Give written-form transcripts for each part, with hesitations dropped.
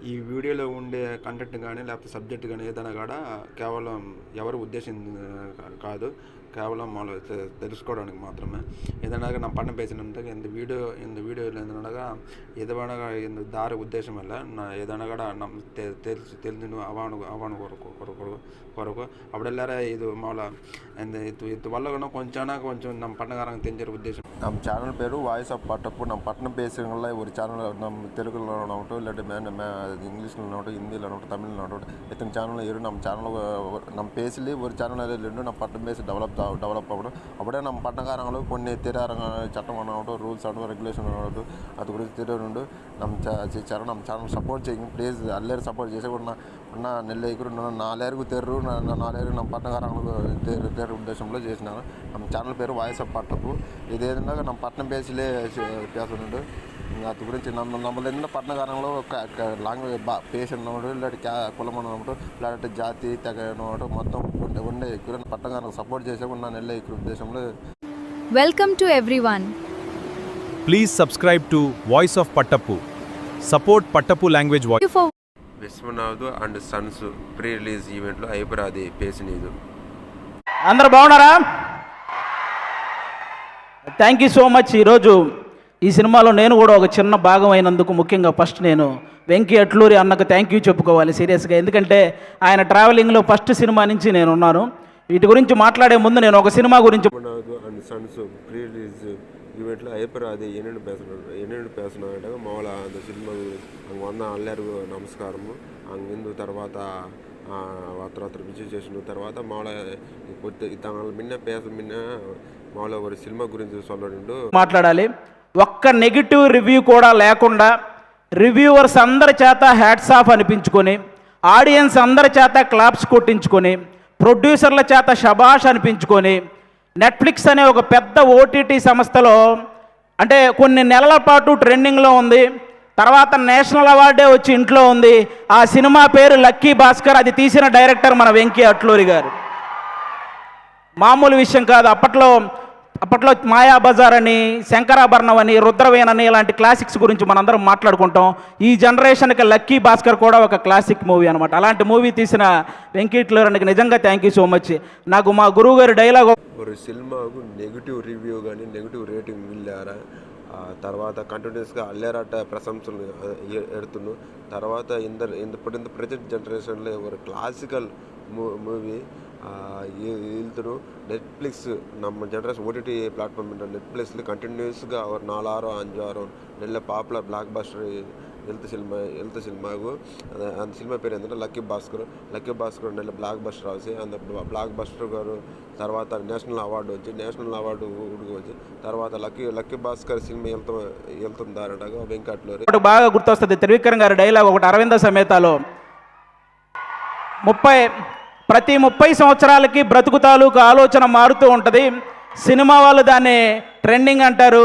ఈ వీడియోలో ఉండే కంటెంట్ కానీ లేకపోతే సబ్జెక్ట్ కానీ ఏదైనా కూడా కేవలం ఎవరు ఉద్దేశం కాదు, కేవలం వాళ్ళు తెలుసుకోవడానికి మాత్రమే. ఏదైనా నా పట్టణ పేసినంటే இந்த வீடியோவில் ఏందనగా ఏదైనా దారి ఉద్దేశం వల్ల నా ఏదైనా కూడా తెలిసి ಅವನು కొరకు అప్పుడెల్లారా ఇది మామూలు ఇది వల్ల కూడా కొంచెం ನಮ್ಮ పట్టణకారంగా తెలించే ఉద్దేశం. நம்ம சேனல் பேர் வாய்ஸ் ஆஃப் பட்டப்பு. நம்ம பட்டணம் பேசுகிறவங்கள ஒரு சேனல் நம்ம தெலுங்குல ஆகட்டும் இல்லாட்டி இங்கிலீஷில் ஆகட்டும் ஹிந்தியில் ஆகட்டும் தமிழில் ஆகட்டும் எத்தனை சேனல் இரு நம்ம சேனலில் நம்ம பேசலி ஒரு சேனல் ரெண்டு நம்ம பட்டம் பேசி டெவலப் ஆகணும். அப்படியே நம்ம పట్టణకారంలో కొన్ని తెలియారంగా చట్టం అనవటం రూల్స్ ఆడటం రెగ్యులేషన్ ఆడటం అది గురించి తెలియదు. ನಮ್ಮ ನಮ್ಮ ఛానల్ సపోర్ట్ చేయండి ప్లీజ్. అల్లేరు సపోర్ట్ చేసే కూడా ఉన్న నెల్లెక్కురు నాలుగు తెర్రు ನಮ್ಮ పట్టణకారంలో తెరు ఉద్దేశంలో చేసినాను. ನಮ್ಮ ఛానల్ పేరు వాయిస్ ఆఫ్ పట్టపు. ఇదేంటంటే ನಮ್ಮ పట్టణం పేసిలే పేసుండు. అది గురించి నమ్మలేని పట్టణకారంలో లాంగ్వేజ్ పేసి ఉన్నవాడు ఇలాంటి కులం ఉన్నప్పుడు ఇలాంటి జాతి తెగ ఉన్నవాడు మొత్తం ఉండే ఎక్కువ పట్టణకారం సపోర్ట్ చేసే ఉన్న నెల్ల ఎక్కువ ఉద్దేశంలో. Welcome to everyone. Please subscribe to voice of పట్టపు. సపోర్ట్ పట్టపు language voice. Vishwanath and sons pre release ఈవెంట్లో అయిపోరాది పేసినీదు. అందరు బాగున్నారా? Thank you so much. ఈరోజు ఈ సినిమాలో నేను కూడా ఒక చిన్న భాగం అయినందుకు ముఖ్యంగా ఫస్ట్ నేను వెంకీ అట్లూరి అన్నకు థ్యాంక్ యూ చెప్పుకోవాలి సీరియస్గా. ఎందుకంటే ఆయన ట్రావెలింగ్లో ఫస్ట్ సినిమా నుంచి నేను ఉన్నాను. వీటి గురించి మాట్లాడే ముందు నేను ఒక సినిమా గురించి Vishwanath and sons pre release ஈவெண்ட்டில் ஐப்பராது என்னென்னு பேசினாங்க మామూలు அந்த సినిమా அங்கே வந்த எல்லாருக்கும் నమస్కారము. అందు తర్వాత తర్వాత విజిట్ చేసిన తర్వాత మామూలు ఇతను మిన్న మామూలు ఒక సినిమా గురించి சொல்லడు మాట్లాడాలి. ఒక్క నెగిటివ్ రివ్యూ కూడా లేకుండా రివ్యూవర్స్ అందరి చేత హ్యాట్స్ ఆఫ్ అనిపించుకొని, ఆడియన్స్ అందరి చేత క్లాప్స్ కొట్టించుకొని, ప్రొడ్యూసర్ల చేత షబాష్ అనిపించుకొని, నెట్ఫ్లిక్స్ అనే ఒక పెద్ద ఓటీటీ సంస్థలో అంటే కొన్ని నెలల పాటు ట్రెండింగ్లో ఉంది. తర్వాత నేషనల్ అవార్డే వచ్చి ఇంట్లో ఉంది. ఆ సినిమా పేరు లక్కీ భాస్కర్. అది తీసిన డైరెక్టర్ మన వెంకీ అట్లూరి గారు. మామూలు విషయం కాదు. అప్పట్లో మాయాబజార్ అని, శంకరాభరణం అని, రుద్రవేణ్ అని ఇలాంటి క్లాసిక్స్ గురించి మనందరం మాట్లాడుకుంటాం. ఈ జనరేషన్కి లక్కీ భాస్కర్ కూడా ఒక క్లాసిక్ మూవీ అనమాట. అలాంటి మూవీ తీసిన వెంకీ అట్లూరికి నిజంగా థ్యాంక్ యూ సో మచ్. నాకు మా గురువు గారి డైలాగ్, ஒரு సినిమాకు నెగిటివ్ రివ్యూ కానీ నెగిటివ్ రేటింగ్ ఇల్లారా తర్వాత కంటిన్యూస్గా అల్లేరాట ప్రశంసలు ఎడుతున్నాను. తర్వాత ఇప్పుడు ప్రజెంట్ జనరేషన్లో ఒక క్లాసికల్ మూవీ వెళ్తును. నెట్ఫ్లిక్స్ நம்ம ஜென்ரேஷன் ஓடிடி பிளாட்ஃபார்ம் நெட்ஃப்ளிக்ஸில் கண்டினியூஸ்గా ஒரு 4-5 நல்ல பாப்புலர் பிளாக் பஸ்டர் எழுத்து சினிமாకు அந்த సినిమా పేరు ఏంటంటే లక్కీ భాస్కర్ నెల బ్లాక్ బస్టర్ రాసి అంత బ్లాక్ బస్టర్ గారు తర్వాత నేషనల్ అవార్డు వచ్చి తర్వాత లక్కీ భాస్కర్ సినిమా వెళ్తుందారటగా వెంకీ అట్లూరి. బాగా గుర్తొస్తుంది త్రివిక్రమ్ గారి డైలాగ్ ఒకటి అరవింద సమేతలో, ప్రతి 30 సంవత్సరాలకి బ్రతుకు తాలూకు ఆలోచన మారుతూ ఉంటుంది. సినిమా వాళ్ళు దాన్ని ట్రెండింగ్ అంటారు,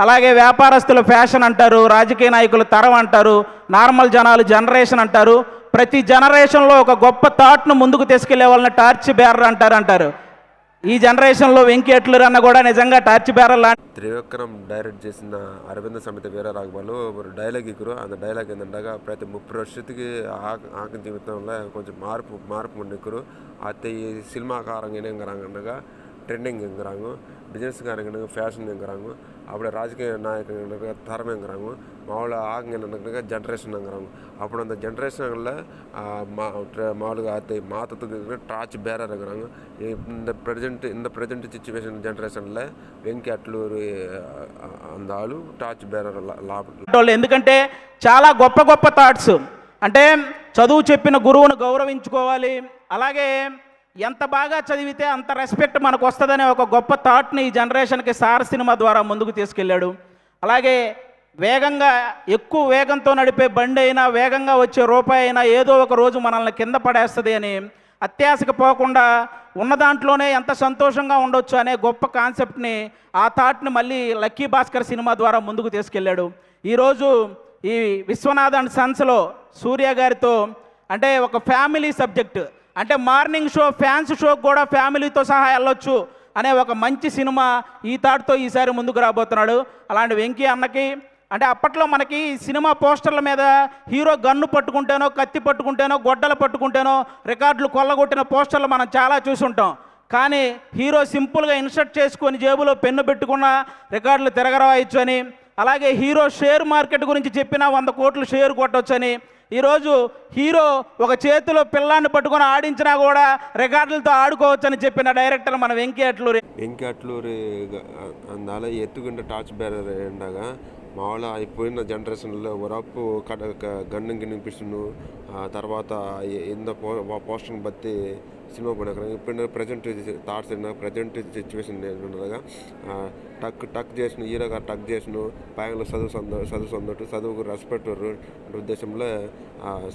అలాగే వ్యాపారస్తులు ఫ్యాషన్ అంటారు, రాజకీయ నాయకులు తరం అంటారు, నార్మల్ జనాలు జనరేషన్ అంటారు. ప్రతి జనరేషన్లో ఒక గొప్ప థాట్ను ముందుకు తీసుకెళ్లే వాళ్ళని టార్చ్ బేరర్ అంటారు. ఈ జనరేషన్లో వెంకీ అట్లూరి అన్న కూడా నిజంగా టార్చ్ బేరర్ లాంటి. త్రివిక్రమ్ డైరెక్ట్ చేసిన అరవింద సమేత వీర రాఘవాలు ఒక డైలాగ్ ఇక్కరు. அந்த డైలాగ్ ఏంటంటే ప్రతి 30 ವರ್ಷத்துக்கு ఆకలి జీవితంలో కొంచెం మార్పు ఉండిక్కరు. అయితే ఈ సినిమాకారంగా ఏంగరాంగనగా ట్రెండింగ్ ఎంగరాంగు, బిజినెస్కారంగా ఫ్యాషన్ ఎంగరాంగు, అప్పుడు రాజకీయ నాయకులుగా తరం ఎంగరాంగు, మామూలుగా ఆగంగా జనరేషన్ ఎంగరాంగు. అప్పుడు అంత జనరేషన్లో మామూలుగా అయితే మాతృ టార్చ్ బేరర్ ఎంగరాంగు. இந்த ప్రజెంట్ సిచ్యువేషన్ జనరేషన్లో వెంకీ అట్లూరి అందాలు టార్చ్ బేరర్ లాభం. ఎందుకంటే చాలా గొప్ప థాట్స్ అంటే చదువు చెప్పిన గురువును గౌరవించుకోవాలి, అలాగే ఎంత బాగా చదివితే అంత రెస్పెక్ట్ మనకు వస్తుందనే ఒక గొప్ప థాట్ని ఈ జనరేషన్కి సార్ సినిమా ద్వారా ముందుకు తీసుకెళ్ళాడు. అలాగే ఎక్కువ వేగంతో నడిపే బండి అయినా, వేగంగా వచ్చే రూపాయి అయినా ఏదో ఒక రోజు మనల్ని కింద పడేస్తుంది అని అత్యాశకు పోకుండా ఉన్న దాంట్లోనే ఎంత సంతోషంగా ఉండొచ్చు అనే గొప్ప కాన్సెప్ట్ని, ఆ థాట్ని మళ్ళీ లక్కీ భాస్కర్ సినిమా ద్వారా ముందుకు తీసుకెళ్ళాడు. ఈరోజు ఈ విశ్వనాథ్ అండ్ సన్స్లో సూర్య గారితో అంటే ఒక ఫ్యామిలీ సబ్జెక్ట్, అంటే మార్నింగ్ షో ఫ్యాన్స్ షోకి కూడా ఫ్యామిలీతో సహా వెళ్ళొచ్చు అనే ఒక మంచి సినిమా ఈ థాట్తో ఈసారి ముందుకు రాబోతున్నాడు. అలాంటి వెంకీ అన్నకి అంటే అప్పట్లో మనకి సినిమా పోస్టర్ల మీద హీరో గన్ను పట్టుకుంటేనో కత్తి పట్టుకుంటేనో గొడ్డలు పట్టుకుంటేనో రికార్డులు కొల్లగొట్టిన పోస్టర్లు మనం చాలా చూసుంటాం. కానీ హీరో సింపుల్గా ఇన్సర్ట్ చేసుకొని జేబులో పెన్ను పెట్టుకున్న రికార్డులు తిరగరాయొచ్చు అని, అలాగే హీరో షేర్ మార్కెట్ గురించి చెప్పినా 100 కోట్లు షేర్ కొట్టొచ్చని, ఈరోజు హీరో ఒక చేతిలో పిల్లాన్ని పట్టుకొని ఆడించినా కూడా రికార్డులతో ఆడుకోవచ్చని చెప్పిన డైరెక్టర్ మన వెంకీ అట్లూరి. అందువల్ల ఎత్తుకుంటే టార్చ్ బేరర్ ఉండగా మామూలుగా అయిపోయిన జనరేషన్లో వరపు గన్ను గినిపిస్తును తర్వాత ఎంత పోస్టర్ని బట్టి సినిమా పడక ఇప్పుడు ప్రజెంట్ థాట్స్ ప్రజెంట్ సిచ్యువేషన్ ఉండగా టక్ చేసిన హీరోగా టక్ చేసిన పైన చదువు సందట్టు చదువుకు రెస్పెక్ట్ ఉద్దేశంలో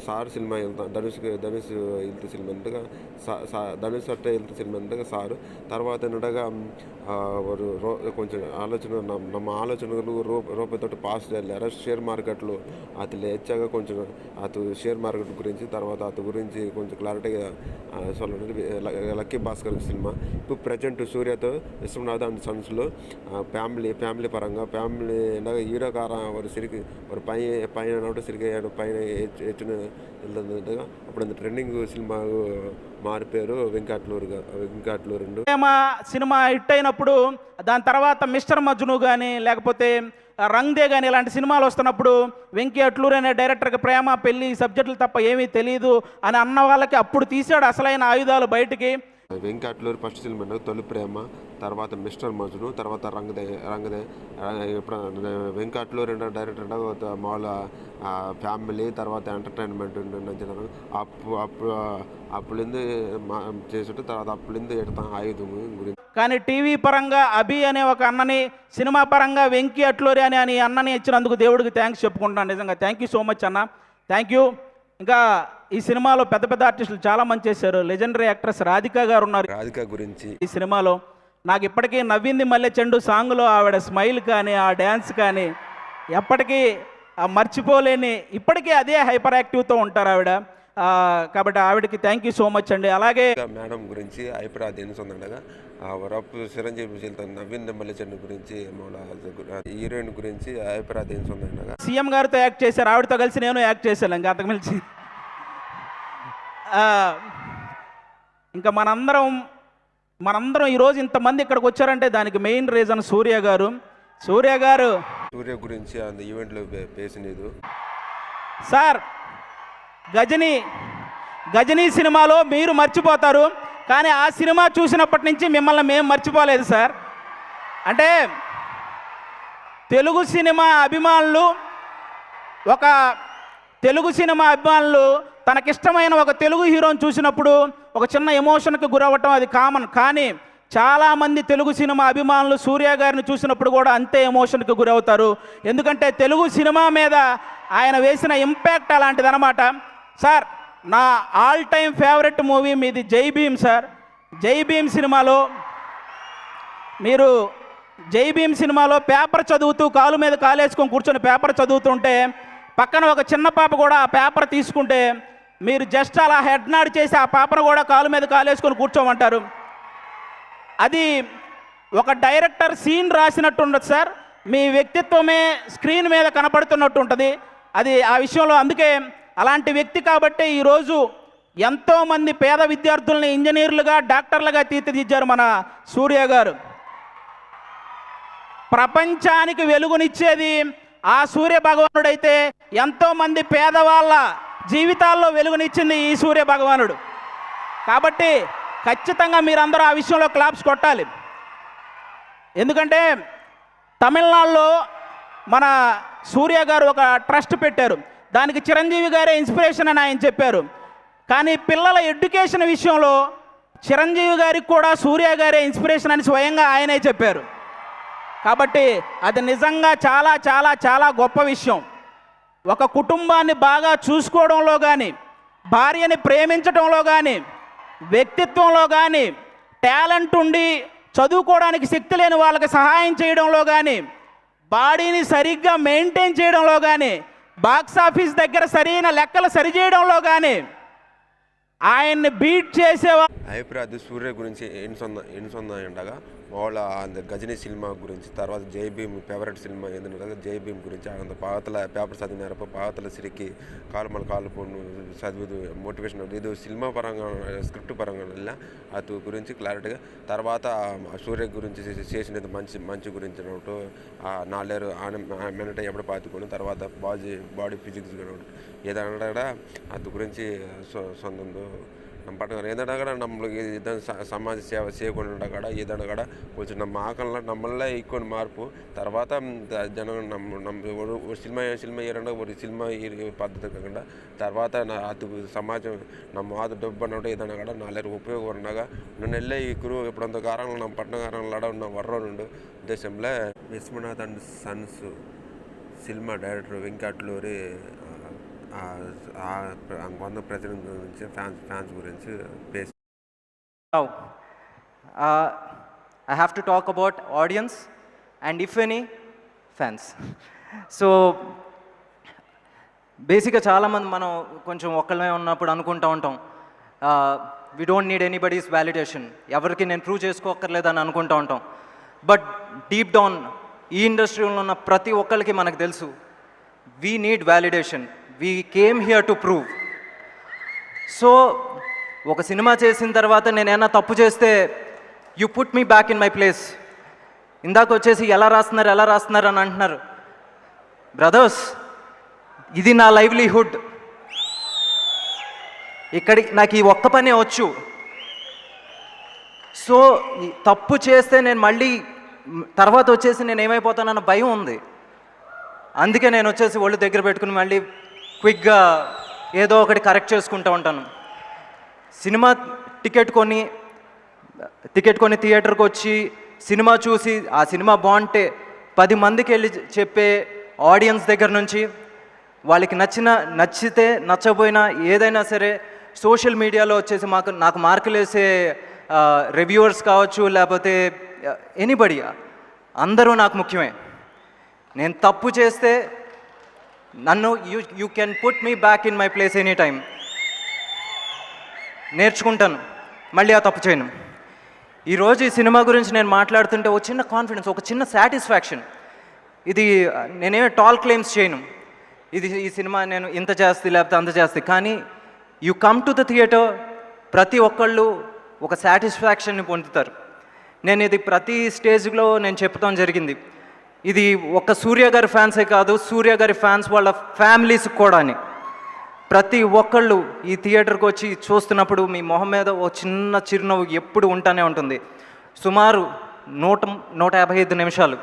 సార్ సినిమా వెళ్తాం ధనుష్ వెళ్తే సినిమా అంటగా ధనుష్ అట్టే వెళ్తే సినిమా అంటగా సారు తర్వాత ఉండగా కొంచెం ఆలోచన ನಮ್ಮ ఆలోచనలు రూపాయితో పాస్ చేయాలి షేర్ మార్కెట్లో అతను ಹೆಚ್ಚಾಗ కొంచెం అతను షేర్ మార్కెట్ గురించి తర్వాత అతని గురించి కొంచెం క్లారిటీగా లక్కీ భాస్కర్ సినిమా ఇప్పుడు ప్రజెంట్ సూర్యతో విశ్వనాథ్ అండ్ సన్స్లో ఫ్యామిలీ పరంగా ఫ్యామిలీ హీరో కార ஒரு சிரிக்கு ஒரு பையனோட சிரிக்க పైన హెచ్చిన వెళ్తుందిగా అప్పుడు అంత ట్రెండింగ్ సినిమా మారి పేరు వెంకట్లూరు. సినిమా హిట్ అయినప్పుడు దాని తర్వాత మిస్టర్ మజ్ను కానీ లేకపోతే రంగ్ దే కానీ ఇలాంటి సినిమాలు వస్తున్నప్పుడు వెంకీ అట్లూరి అనే డైరెక్టర్కి ప్రేమ పెళ్లి సబ్జెక్టులు తప్ప ఏమీ తెలియదు అని అన్న వాళ్ళకి అప్పుడు తీసాడు అసలైన ఆయుధాలు బయటికి. వెంకీ అట్లూరి ఫస్ట్ సినిమా తొలి ప్రేమ, తర్వాత మిస్టర్ మజ్ను, తర్వాత రంగదే. ఇప్పుడు వెంకీ అట్లూరి డైరెక్టర్ మామూలుగా ఫ్యామిలీ తర్వాత ఎంటర్టైన్మెంట్ అప్పుడుంది చేస్తుంటే తర్వాత అప్పుడుంది ఎడతాం ఆయుధం గురించి. కానీ టీవీ పరంగా అభి అనే ఒక అన్నని, సినిమా పరంగా వెంకీ అట్లూరి అని అన్నని ఇచ్చినందుకు దేవుడికి థ్యాంక్స్ చెప్పుకుంటున్నాను. నిజంగా థ్యాంక్ యూ సో మచ్ అన్న, థ్యాంక్ యూ. ఇంకా ఈ సినిమాలో పెద్ద పెద్ద ఆర్టిస్టులు చాలా మంది చేశారు. లెజెండరీ యాక్ట్రెస్ రాధికా గారు ఉన్నారు. రాధికా గురించి ఈ సినిమాలో నాకు ఇప్పటికీ నవ్వింది మల్లె చెండు సాంగ్లో ఆవిడ స్మైల్ కానీ ఆ డ్యాన్స్ కానీ ఎప్పటికీ మర్చిపోలేని, ఇప్పటికీ అదే హైపర్ యాక్టివ్తో ఉంటారు ఆవిడ. కాబట్టి ఆవిడకి థ్యాంక్ యూ సో మచ్ అండి. అలాగే మేడం గురించి అభిప్రాయం తెలుసుందనగా వరపు చిరంజీవి నవ్వింది మల్లె చెండు గురించి హీరోయిన్ గురించి అభిప్రాయం తెలుసుందనగా సీఎం గారితో యాక్ట్ చేశారు, ఆవిడతో కలిసి నేను యాక్ట్ చేశాను. ఇంకా అంతకుమించి ఇంకా మనందరం ఈరోజు ఇంతమంది ఇక్కడికి వచ్చారంటే దానికి మెయిన్ రీజన్ సూర్య గారు. సూర్య గురించి అంత ఈవెంట్లో పేసినది సార్. గజనీ సినిమాలో మీరు మర్చిపోతారు, కానీ ఆ సినిమా చూసినప్పటి నుంచి మిమ్మల్ని మేము మర్చిపోలేదు సార్. అంటే తెలుగు సినిమా అభిమానులు తనకిష్టమైన ఒక తెలుగు హీరోని చూసినప్పుడు ఒక చిన్న ఎమోషన్కి గురవ్వటం అది కామన్. కానీ చాలామంది తెలుగు సినిమా అభిమానులు సూర్య గారిని చూసినప్పుడు కూడా అంతే ఎమోషన్కి గురవుతారు. ఎందుకంటే తెలుగు సినిమా మీద ఆయన వేసిన ఇంపాక్ట్ అలాంటిదన్నమాట. సార్, నా ఆల్ టైమ్ ఫేవరెట్ మూవీ మీది జై భీమ్ సార్. జై భీమ్ సినిమాలో పేపర్ చదువుతూ కాలు మీద కాలేసుకొని కూర్చొని పేపర్ చదువుతుంటే పక్కన ఒక చిన్న పాప కూడా ఆ పేపర్ తీసుకుంటే మీరు జస్ట్ అలా హెడ్ నాడ్ చేసి ఆ పాపను కూడా కాలు మీద కాలేసుకొని కూర్చోమంటారు. అది ఒక డైరెక్టర్ సీన్ రాసినట్టు ఉండదు సార్, మీ వ్యక్తిత్వమే స్క్రీన్ మీద కనపడుతున్నట్టు ఉంటుంది. అది ఆ విషయంలో అందుకే అలాంటి వ్యక్తి కాబట్టి ఈరోజు ఎంతోమంది పేద విద్యార్థుల్ని ఇంజనీర్లుగా డాక్టర్లుగా తీర్చిదిద్దారు మన సూర్య గారు. ప్రపంచానికి వెలుగునిచ్చేది ఆ సూర్య భగవానుడైతే ఎంతోమంది పేదవాళ్ళ జీవితాల్లో వెలుగునిచ్చింది ఈ సూర్య భగవానుడు. కాబట్టి ఖచ్చితంగా మీరందరూ ఆ విషయంలో క్లాప్స్ కొట్టాలి. ఎందుకంటే తమిళనాడులో మన సూర్య గారు ఒక ట్రస్ట్ పెట్టారు, దానికి చిరంజీవి గారే ఇన్స్పిరేషన్ అని ఆయన చెప్పారు. కానీ పిల్లల ఎడ్యుకేషన్ విషయంలో చిరంజీవి గారికి కూడా సూర్య గారే ఇన్స్పిరేషన్ అని స్వయంగా ఆయనే చెప్పారు. కాబట్టి అది నిజంగా చాలా చాలా చాలా గొప్ప విషయం. ఒక కుటుంబాన్ని బాగా చూసుకోవడంలో కానీ, భార్యని ప్రేమించడంలో కానీ, వ్యక్తిత్వంలో కానీ, టాలెంట్ ఉండి చదువుకోవడానికి శక్తి లేని వాళ్ళకి సహాయం చేయడంలో కానీ, బాడీని సరిగ్గా మెయింటైన్ చేయడంలో కానీ, బాక్స్ ఆఫీస్ దగ్గర సరైన లెక్కలు సరిచేయడంలో కానీ ఆయన్ని బీట్ చేసేవా అభిప్రాయం సూర్య గురించి ఎన్సొందా ఉండగా వాళ్ళ அந்த గజనీ సినిమా గురించి తర్వాత జై భీమ్ ఫేవరెట్ సినిమా ఏంటంటే జై భీమ్ గురించి அந்த పాతల పేపర్ చదివినారప్ప పాతల సిరికి కాలు పోను చదివి మోటివేషన్ ఇది సినిమా పరంగా స్క్రిప్ట్ పరంగా ఇలా అది గురించి క్లారిటీగా తర్వాత సూర్య గురించి చేసినది మంచి గురించి అన్నట్టు నాలేరు మినిట్ ఎప్పుడు పాతుకొని తర్వాత బాడీ ఫిజిక్స్ ఏదన్నా అది గురించి సొంతంలో ನಮ್ಮ ಪಟ್ಟಣ ಏನಾಡ ಕಡೆ ನಮ್ಗೆ ಇದನ್ನು ಸಮಾಜ ಸೇವೆ చేయకుండా కూడా ఏదైనా కూడా కొంచెం ನಮ್ಮ ఆకలిలో నమ్మల్లా ఎక్కువ మార్పు తర్వాత జనం ನಮ್ಮ సినిమా ఏరన్నా ఒక సినిమా పద్ధతి కాకుండా తర్వాత అది సమాజం ನಮ್ಮ ಆದ ಡಬ್ಬ ನೋಡು ఏదైనా కూడా నాలుగు ఉపయోగం ఉన్నాగా నన్నెల్లే ఈ కురు ఇప్పుడంత కారంలో ನಮ್ಮ పట్టణ కారంలో ఉన్న వర్రోనుండు ఉద్దేశంలో విశ్వనాథ్ అండ్ సన్స్ సినిమా డైరెక్టర్ వెంకట్లూరి వంద ప్రజల గురించి ఫ్యాన్స్ గురించి Now, I have to talk about audience and if any, fans. So, బేసిక్గా చాలామంది మనం కొంచెం ఒక్కళ్ళమే ఉన్నప్పుడు అనుకుంటూ ఉంటాం we don't need anybody's validation, ఎవరికి నేను ప్రూవ్ చేసుకోక్కర్లేదని అనుకుంటూ ఉంటాం. బట్ డీప్ డౌన్ ఈ ఇండస్ట్రీలో ఉన్న ప్రతి ఒక్కరికి మనకు తెలుసు we need validation. We came here to prove. So ఒక సినిమా చేసిన తర్వాత నేను ఏమైనా తప్పు చేస్తే you put me back in my place. ఇందాక వచ్చేసి ఎలా రాస్తున్నారు అని అంటున్నారు. బ్రదర్స్, ఇది నా లైవ్లీహుడ్. నాకు ఈ ఒక్క పనే వచ్చు. సో తప్పు చేస్తే నేను మళ్ళీ తర్వాత వచ్చేసి నేను ఏమైపోతానన్న భయం ఉంది. అందుకే నేను వచ్చేసి ఒళ్ళు దగ్గర పెట్టుకుని మళ్ళీ క్విక్గా ఏదో ఒకటి కరెక్ట్ చేసుకుంటూ ఉంటాను. సినిమా టికెట్ కొని థియేటర్కి వచ్చి సినిమా చూసి ఆ సినిమా బాగుంటే 10 మందికి వెళ్ళి చెప్పే ఆడియన్స్ దగ్గర నుంచి వాళ్ళకి నచ్చితే నచ్చపోయినా ఏదైనా సరే సోషల్ మీడియాలో వచ్చేసి నాకు మార్కులు వేసే రివ్యూవర్స్ కావచ్చు, లేకపోతే ఎనీబడి, అందరూ నాకు ముఖ్యమే. నేను తప్పు చేస్తే నన్ను you can put me back in my place any time. నేర్చుకుంటాను, మళ్ళీ ఆ తప్పు చేయను. ఈరోజు ఈ సినిమా గురించి నేను మాట్లాడుతుంటే ఒక చిన్న కాన్ఫిడెన్స్, ఒక చిన్న సాటిస్ఫాక్షన్. ఇది నేనేమి టాల్ క్లెయిమ్స్ చేయను, ఈ సినిమా నేను ఇంత చేస్తే లేకపోతే అంత చేస్తే. కానీ you come to the theatre, ప్రతి ఒక్కళ్ళు ఒక సాటిస్ఫాక్షన్ని పొందుతారు. నేను ఇది ప్రతి స్టేజ్లో నేను చెప్పడం జరిగింది. ఇది ఒక్క సూర్య గారి ఫ్యాన్సే కాదు, సూర్య గారి ఫ్యాన్స్ వాళ్ళ ఫ్యామిలీస్ కూడా. ప్రతి ఒక్కళ్ళు ఈ థియేటర్కి వచ్చి చూస్తున్నప్పుడు మీ మొహం మీద ఓ చిన్న చిరునవ్వు ఎప్పుడు ఉంటానే ఉంటుంది. సుమారు 155 నిమిషాలు.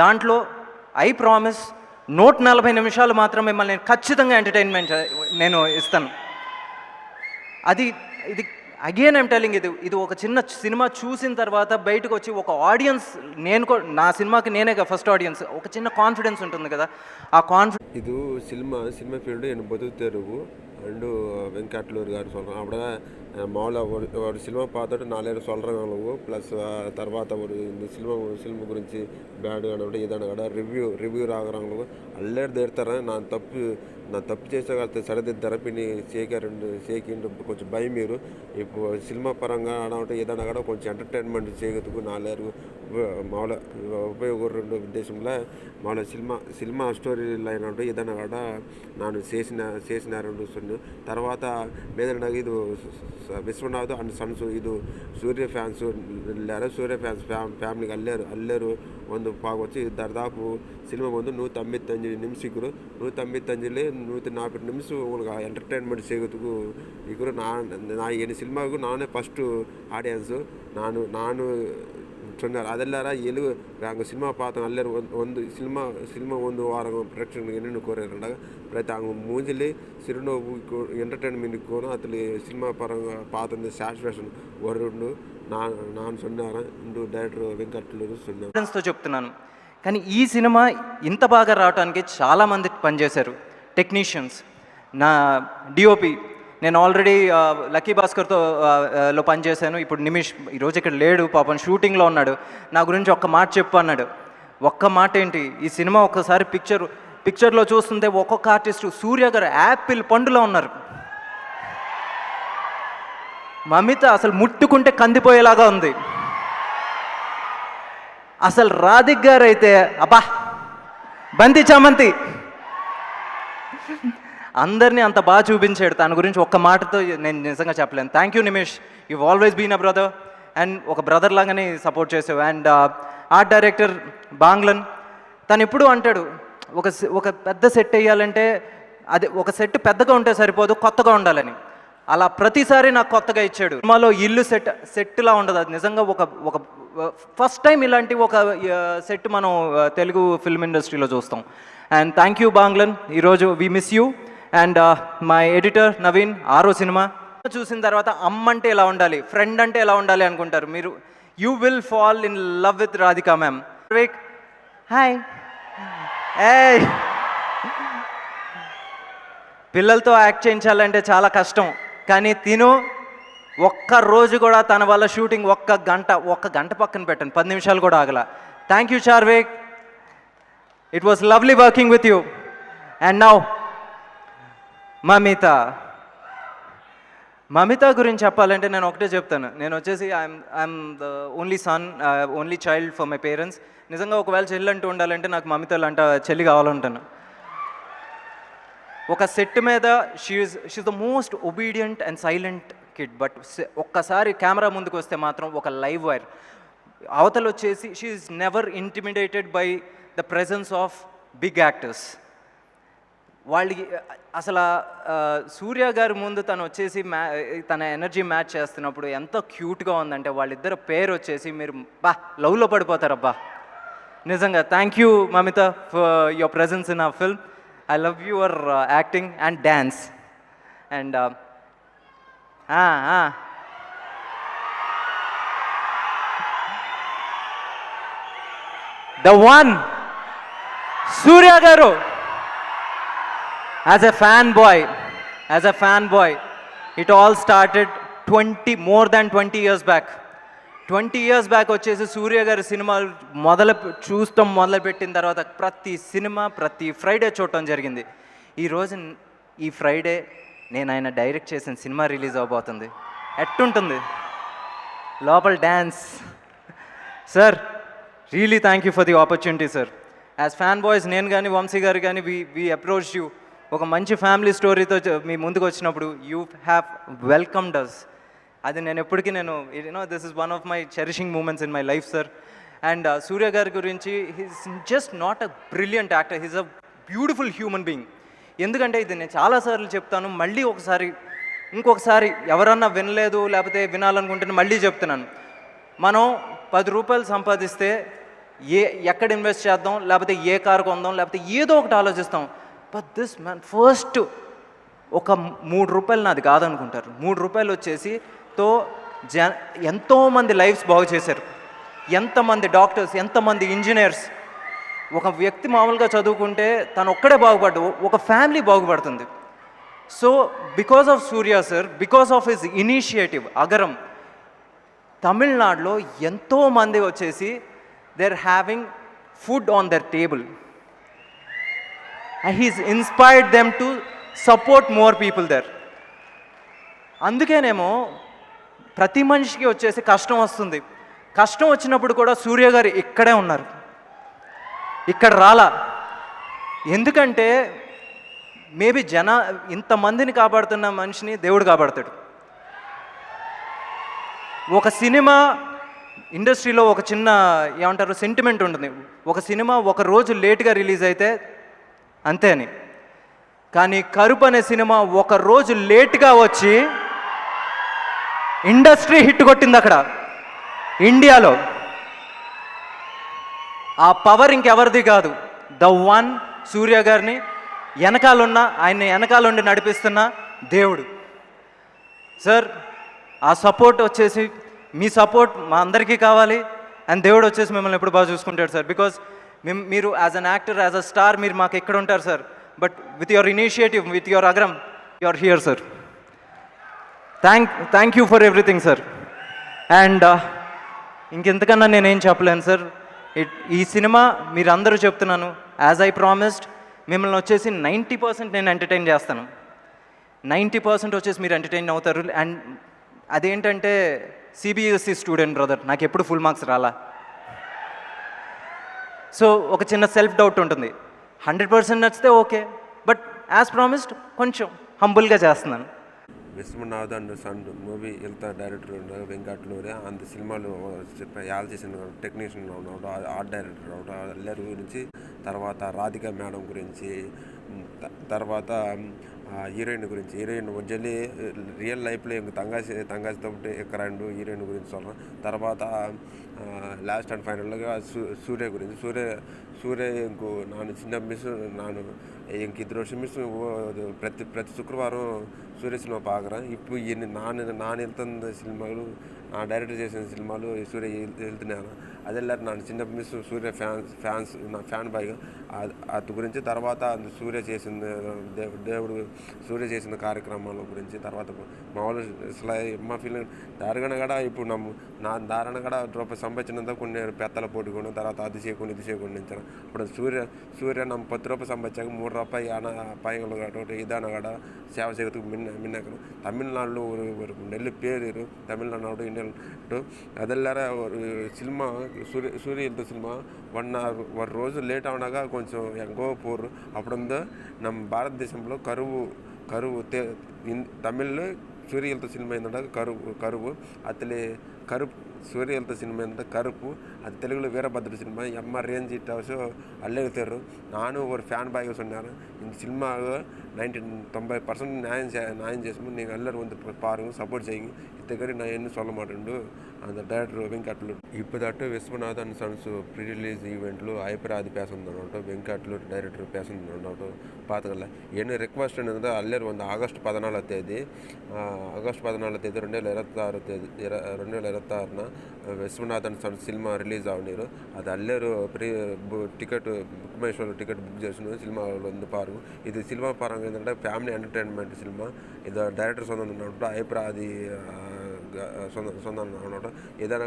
దాంట్లో ఐ ప్రామిస్ 140 నిమిషాలు మాత్రం మిమ్మల్ని నేను ఖచ్చితంగా ఎంటర్టైన్మెంట్ నేను ఇస్తాను. ఇది అగైన్ ఐమ్ టెలింగ్, ఇది ఒక చిన్న సినిమా చూసిన తర్వాత బయటకు వచ్చి ఒక ఆడియన్స్, నా సినిమాకి నేనే ఫస్ట్ ఆడియన్స్, ఒక చిన్న కాన్ఫిడెన్స్ ఉంటుంది కదా, ఆ కాన్ఫిడెన్స్. ಇದು ಸಿನಿಮಾ ಫೀಲ್ಡ್ ಏನು ಬದುಕ್ತಿರುವು ಅಂಡು வெங்கட்லூர் గారు சொல்கிறேன். அப்படியே మామూలుగా ஒரு సినిమా பார்த்துட்டு 4 சொல்கிறவங்களும் ப்ளஸ் తర్వాత ஒரு இந்த సినిమా గురించి బ్యాడ్ అంటే ఏదైనా కూడా రివ్యూ రాగరంలో అల్లేరు తీరుతారా. నా తప్పు చేసే సరిదిద్దారా పిన్ని సేకిండు కొంచెం భయం మీరు ఇప్పుడు సినిమా పరంగా అంటే ఏదైనా కూడా కొంచెం ఎంటర్టైన్మెంట్ చేయగతుకు 4 మామూలుగా ఉపయోగం ఉద్దేశంలో మామూలుగా సినిమా స్టోరీ లైన్ అంటే ఏదైనా కూడా ನಾನು చేసిన 2 ಸುಳ್ಳು తర్వాత మీద ಇದು ವಿಶ್ವನಾಥ್ ಅಂಡ್ ಸನ್ಸ್ ಇದು ಸೂರ್ಯ ಫ್ಯಾನ್ಸು ಸೂರ್ಯ ಫ್ಯಾನ್ಸ್ ಫ್ಯಾಮಿಲಿಗೆ ಅಲ್ಲೇರು ಒಂದು ಪಾಗೊಚ್ಚಿ దాదాపు సినిమా ಒಂದು 195 ನಿಮಿಷಗಳು 195 140 ನಿಮಿಷ உங்களுக்கு ಎಂಟರ್ಟೈನ್ಮೆಂಟ್ ಸಿಗೋದಕ್ಕೂ ಈಗ ನಾ ಏನು ಸಿನಿಮಾಗೂ ನಾನೇ ಫಸ್ಟು ಆಡಿಯನ್ಸು ನಾನು சொன்னார். அதெல்லாரா நாங்கள் சினிமா பார்த்தோம் அல்ல ಒಂದು సినిమా ಒಂದು వారం ప్రేక్షకులకు ఎన్నెన్నో కోరారండగా ప్రతి அவங்க மூஞ்சிலே చిరునవ్వు ఎంటర్టైన్మెంట్ కోను అతను సినిమా పరంగా పాత సాటిస్ఫాక్షన్ వరుడు నాన్న சொன்னாరా ఇందు డైరెక్టర్ వెంకట్లూరు சொன்னாరు. చెప్తున్నాను. కానీ ఈ సినిమా ఇంత బాగా రావడానికి చాలామంది పనిచేశారు. టెక్నీషియన్స్, నా డిఓపి, నేను ఆల్రెడీ లక్కీ భాస్కర్తో లో పనిచేశాను. ఇప్పుడు నిమిష్ ఈరోజు ఇక్కడ లేడు, పాపం షూటింగ్లో ఉన్నాడు. నా గురించి ఒక్క మాట చెప్పు అన్నాడు. ఒక్క మాట ఏంటి, ఈ సినిమా ఒక్కసారి పిక్చర్లో చూస్తుంటే ఒక్కొక్క ఆర్టిస్టు సూర్య గారు యాపిల్ పండులో ఉన్నారు. మమిత అసలు ముట్టుకుంటే కందిపోయేలాగా ఉంది. అసలు రాధిక్ గారు అయితే అబ్బా బంతి చమంతి అందరినీ అంత బాగా చూపించాడు. తన గురించి ఒక్క మాటతో నేను నిజంగా చెప్పలేను. Thank you Nimish, you always been a brother and ఒక బ్రదర్ లాగానే సపోర్ట్ చేసావు. అండ్ ఆర్ట్ డైరెక్టర్ బాంగ్లన్ తను ఎప్పుడూ అంటాడు ఒక పెద్ద సెట్ వేయాలంటే అది ఒక సెట్ పెద్దగా ఉంటే సరిపోదు, కొత్తగా ఉండాలని. అలా ప్రతిసారి నాకు కొత్తగా ఇచ్చాడు. సినిమాలో ఇల్లు సెట్లా ఉండదు, అది నిజంగా ఒక ఫస్ట్ టైం ఇలాంటి ఒక సెట్ మనం తెలుగు ఫిల్మ్ ఇండస్ట్రీలో చూస్తాం. అండ్ థ్యాంక్ యూ బాంగ్లన్, ఈరోజు we miss you. And my editor Naveen, 6వ సినిమా చూసిన తర్వాత అమ్మ అంటే ఎలా ఉండాలి, ఫ్రెండ్ అంటే ఎలా ఉండాలి అనుకుంటారు మీరు. You will fall in love with Radhika ma'am. Hi. ఏయ్, పిల్లలతో యాక్ట్ చేయించాలంటే చాలా కష్టం, కానీ తిను ఒక్క రోజు కూడా తన వల్ల షూటింగ్ ఒక్క గంట పక్కన పెట్టండి, 10 నిమిషాలు కూడా ఆగల. Thank you Charvek, it was lovely working with you. And now Mamitha గురించి చెప్పాలంటే నేను ఒకటే చెప్తాను. నేను వచ్చేసి I'm the only son, only child for my parents. నిజంగా ఒకవేళ చెల్లి అంటూ ఉండాలంటే నాకు మమితలు అంట చెల్లి కావాలంటాను. ఒక సెట్ మీద she's the most obedient and silent kid, but ఒక్కసారి కెమెరా ముందుకు వస్తే మాత్రం ఒక లైవ్ వైర్. అవతల వచ్చేసి she's never intimidated by the presence of big actors. వాళ్ళకి అసలు సూర్య గారి ముందు తను వచ్చేసి తన ఎనర్జీ మ్యాచ్ చేస్తున్నప్పుడు ఎంత క్యూట్గా ఉందంటే వాళ్ళిద్దరు పేరు వచ్చేసి మీరు లవ్లో పడిపోతారబ్బా నిజంగా. Thank you Mamitha for your presence in a film. I love your acting and dance. And the one, Surya Garu. As a fanboy, it all started more than 20 years back. 20 years back వచ్చేసి సూర్య గారి సినిమాలు మొదలుపెట్టిన తర్వాత ప్రతి cinema ప్రతి Friday చూడటం జరిగింది. ఈ ఫ్రైడే నేను ఆయన డైరెక్ట్ చేసిన సినిమా రిలీజ్ అవబోతుంది. ఎట్టుంటుంది లోపల dance. Sir really thank you for the opportunity sir. As fan boys నేను కానీ వంశీ గారు కానీ వి అప్రోచ్ యూ ఒక మంచి ఫ్యామిలీ స్టోరీతో మీ ముందుకు వచ్చినప్పుడు యూ హ్యావ్ వెల్కమ్డ్ అస్. అది నేను ఎప్పటికీ this is one of my cherishing moments in my life sir. And Surya గారి గురించి he's just not a brilliant actor, he's a beautiful human being. ఎందుకంటే ఇది నేను చాలాసార్లు చెప్తాను, మళ్ళీ ఇంకొకసారి ఎవరన్నా వినలేదు లేకపోతే వినాలనుకుంటే మళ్ళీ చెప్తున్నాను. మనం 10 రూపాయలు సంపాదిస్తే ఎక్కడ ఇన్వెస్ట్ చేద్దాం, లేకపోతే ఏ కారు కొందాం, లేకపోతే ఏదో ఒకటి ఆలోచిస్తాం. బట్ దిస్ మ్యాన్ ఫస్ట్ ఒక 3 రూపాయలు నాది కాదనుకుంటారు. 3 రూపాయలు వచ్చేసి ఎంతోమంది లైఫ్స్ బాగు చేశారు. ఎంతమంది డాక్టర్స్, ఎంతమంది ఇంజనీర్స్. ఒక వ్యక్తి మామూలుగా చదువుకుంటే తను ఒక్కడే బాగుపడ్డు, ఒక ఫ్యామిలీ బాగుపడుతుంది. So because of Suriya sir, because of his initiative Agaram, తమిళనాడులో ఎంతోమంది వచ్చేసి they are having food on their table. He's inspired them to support more people there. అందుకేనేమో ప్రతి మనిషికి వచ్చేసి కష్టం వస్తుంది. కష్టం వచ్చినప్పుడు కూడా సూర్య గారు ఇక్కడే ఉన్నారు, ఇక్కడ రాలా. ఎందుకంటే మేబీ ఇంతమందిని కాపాడుతున్న మనిషిని దేవుడు కాపాడుతాడు. ఒక సినిమా ఇండస్ట్రీలో ఒక చిన్న ఏమంటారు సెంటిమెంట్ ఉంటుంది. ఒక సినిమా ఒక రోజు లేట్గా రిలీజ్ అయితే అంతే అని. కానీ కరుపు అనే సినిమా ఒక రోజు లేట్గా వచ్చి ఇండస్ట్రీ హిట్ కొట్టింది అక్కడ ఇండియాలో. ఆ పవర్ ఇంకెవరిది కాదు, ద వన్ సూర్య గారిని ఆయన్ని వెనకాలండి నడిపిస్తున్న దేవుడు. సార్ ఆ సపోర్ట్ వచ్చేసి మీ సపోర్ట్ మా అందరికీ కావాలి. అండ్ దేవుడు వచ్చేసి మిమ్మల్ని ఎప్పుడు బాగా చూసుకుంటాడు సార్. బికాజ్ మీరు as an actor, as a star మీరు మాకు ఎక్కడ ఉంటారు sir. But with your initiative, with your అగ్రం, you are here sir. Thank you for everything sir. And ఇంకెంతకన్నా నేనేం చెప్పలేను సార్. ఈ సినిమా మీరు అందరూ చెప్తున్నాను, యాజ్ ఐ ప్రామిస్డ్ మిమ్మల్ని వచ్చేసి 90% నేను ఎంటర్టైన్ చేస్తాను. 90% వచ్చేసి మీరు ఎంటర్టైన్ అవుతారు. అండ్ అదేంటంటే సిబిఎస్ఈ స్టూడెంట్ బ్రదర్, నాకు ఎప్పుడు ఫుల్ మార్క్స్ రాలా. సో ఒక చిన్న సెల్ఫ్ డౌట్ ఉంటుంది. 100% నచ్చితే ఓకే, బట్ యాజ్ ప్రామిస్డ్ కొంచెం హంబుల్గా చేస్తున్నాను. విశ్వనాథ్ అండ్ సన్ మూవీ వెళ్తా డైరెక్టర్ వెంకట్లూరి అంత సినిమాలు యాల్ చేసిన టెక్నీషియన్ ఉన్నాడు, ఆర్ట్ డైరెక్టర్ ఉన్నాడు, అల్లరి గురించి, తర్వాత రాధిక మేడం గురించి, తర్వాత హీరోయిన్ గురించి. హీరోయిన్ వచ్చి రియల్ లైఫ్లో ఇంక తంగాసి తోటి ఎక్కరాండు హీరోయిన్ గురించి சொல்கிறேன். తర్వాత లాస్ట్ అండ్ ఫైనల్గా సూర్య గురించి. సూర్య ఇంకో ನಾನು చిన్న మిస్ ನಾನು ఇంక 2 ವರ್ಷ మిస్ ప్రతి శుక్రవారం సూర్య సినిమా பார்க்குறேன். இப்போ நான் వెళ్తున్న సినిమాలు, నా డైరెక్టర్ చేసిన సినిమాలు సూర్య వెళ్తున్నాను. అదెల్లారు ನಾನು చిన్న మిస్ సూర్య ఫ్యాన్స్ నా ఫ్యాన్ బాయ్గా అది గురించి. తర్వాత సూర్య చేసిన దేవుడు సూర్య చేసిన కార్యక్రమాల గురించి. తర్వాత మామూలు అసలు మా ఫీలింగ్ దారుగణ కూడా ఇప్పుడు నా దారణ కూడా రూపాయి సంపాదించినంత కొన్ని పెత్తల పోటీ కొను, తర్వాత అది చేయకుండా ఇది చేయకుండా నించాను. ఇప్పుడు సూర్య நம்ம 10 ரூபாய் சம்பாதிச்சாங்க 3 ரூபாய் ஆனால் பையங்களை காட்டும் இதான கடை சேவை செய்கிறதுக்கு முன்னேக்கணும். தமிழ்நாட்டில் ஒரு நெல் பேர் தமிழ்நாடு இந்தியன் அதெல்லாரும் ஒரு సినిమా సూర్య వెళ్తే సినిమా 1 hour ఒక రోజు లేట్ అవునాక కొంచెం ఎంగో పోరు. అప్పుడు ನಮ್ಮ భారతదేశంలో కరువు తమిళ్లో సూర్య వెళ్తే సినిమా ఏంటంటే కరువు అతలే కరుపు. సూర్య వెళ్తే సినిమా ఏంటంటే కరుపు. అది తెలుగులో వీరభద్ర సినిమా. ఎమ్మ రేంజ్ ఇట్ హౌస్ అల్లెగుతారు. నాను ఒక ఫ్యాన్ బాయ్గా சொன்னாரு. இந்த சினிமாவை 90% நியாயம் చేసాము. நீங்கள் எல்லாரும் வந்து பாருங்க, சப்போர்ட் செய்யுங்க. இத்தகரி நான் என்ன சொல்ல மாட்டேன்டு அந்த డైరెక్టర్ వెంకట్లూరు. இப்போதாட்டு Vishwanath and sons pre release ఈవెంట్లు అభిప్రాయ பேசணுன்னோட்டு வெங்கட்லூர் டைரக்டர் பேசணுன்னோட்டு பார்த்துக்கல. என்ன ரிக்வெஸ்ட் என்னது அல்லர் வந்து ஆகஸ்ட் 14ஆம் தேதி 2026 విశ్వనాథ్ అండ్ సన్స్ సినిమా రిలీజ్ అవనీరు. అది అల్లరు టికెట్ బుక్ మై షోలో టికెట్ బుక్ చేసిన సినిమాలో ఉంది పారు. ఇది సినిమా పరంగా ఏంటంటే ఫ్యామిలీ ఎంటర్టైన్మెంట్ సినిమా. ఇది డైరెక్టర్ సొంత అభిప్రాయ అది సొంత ఏదైనా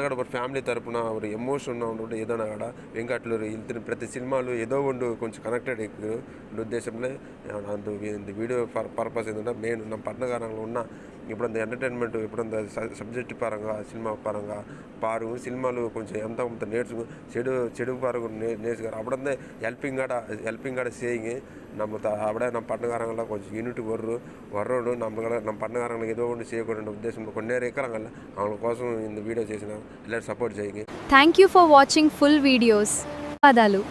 కూడా ఒక ఫ్యామిలీ తరపున ఒక ఎమోషన్ ఉన్నట్టు ఏదైనా కూడా వెంకట్లూరు వెళ్తున్న ప్రతి సినిమాలు ఏదో ఉండు కొంచెం కనెక్టెడ్ ఎక్కువ ఉద్దేశంలో వీడియో పర్పస్ ఏంటంటే మెయిన్ ನಮ್ಮ పట్టణగారంలో ఉన్న ఇప్పుడు ఎంటర్టైన్మెంట్ ఇప్పుడు సబ్జెక్ట్ పరంగా సినిమా పరంగా పారు సినిమాలు కొంచెం ఎంత చెడు పరంగా నేర్చుకారు. అప్పుడంతా ஹெல்பிங் கூட சேயிங்க நம்ம அப்படியே நம்ம பட்டணக்காரங்களாம் கொஞ்சம் யூனிட் வர்றோடு நம்ம பட்டணக்காரங்களுக்கு ஏதோ ஒன்று செய்யக்கூடிய ఉద్దేశం కొన్ని நேரம் இருக்கிறாங்கல்ல அவங்க కోసం இந்த వీడియో చేసిన எல்லாரும் సపోర్ట్ చేయండి. Thank you for watching full videos. ధన్యవాదాలు.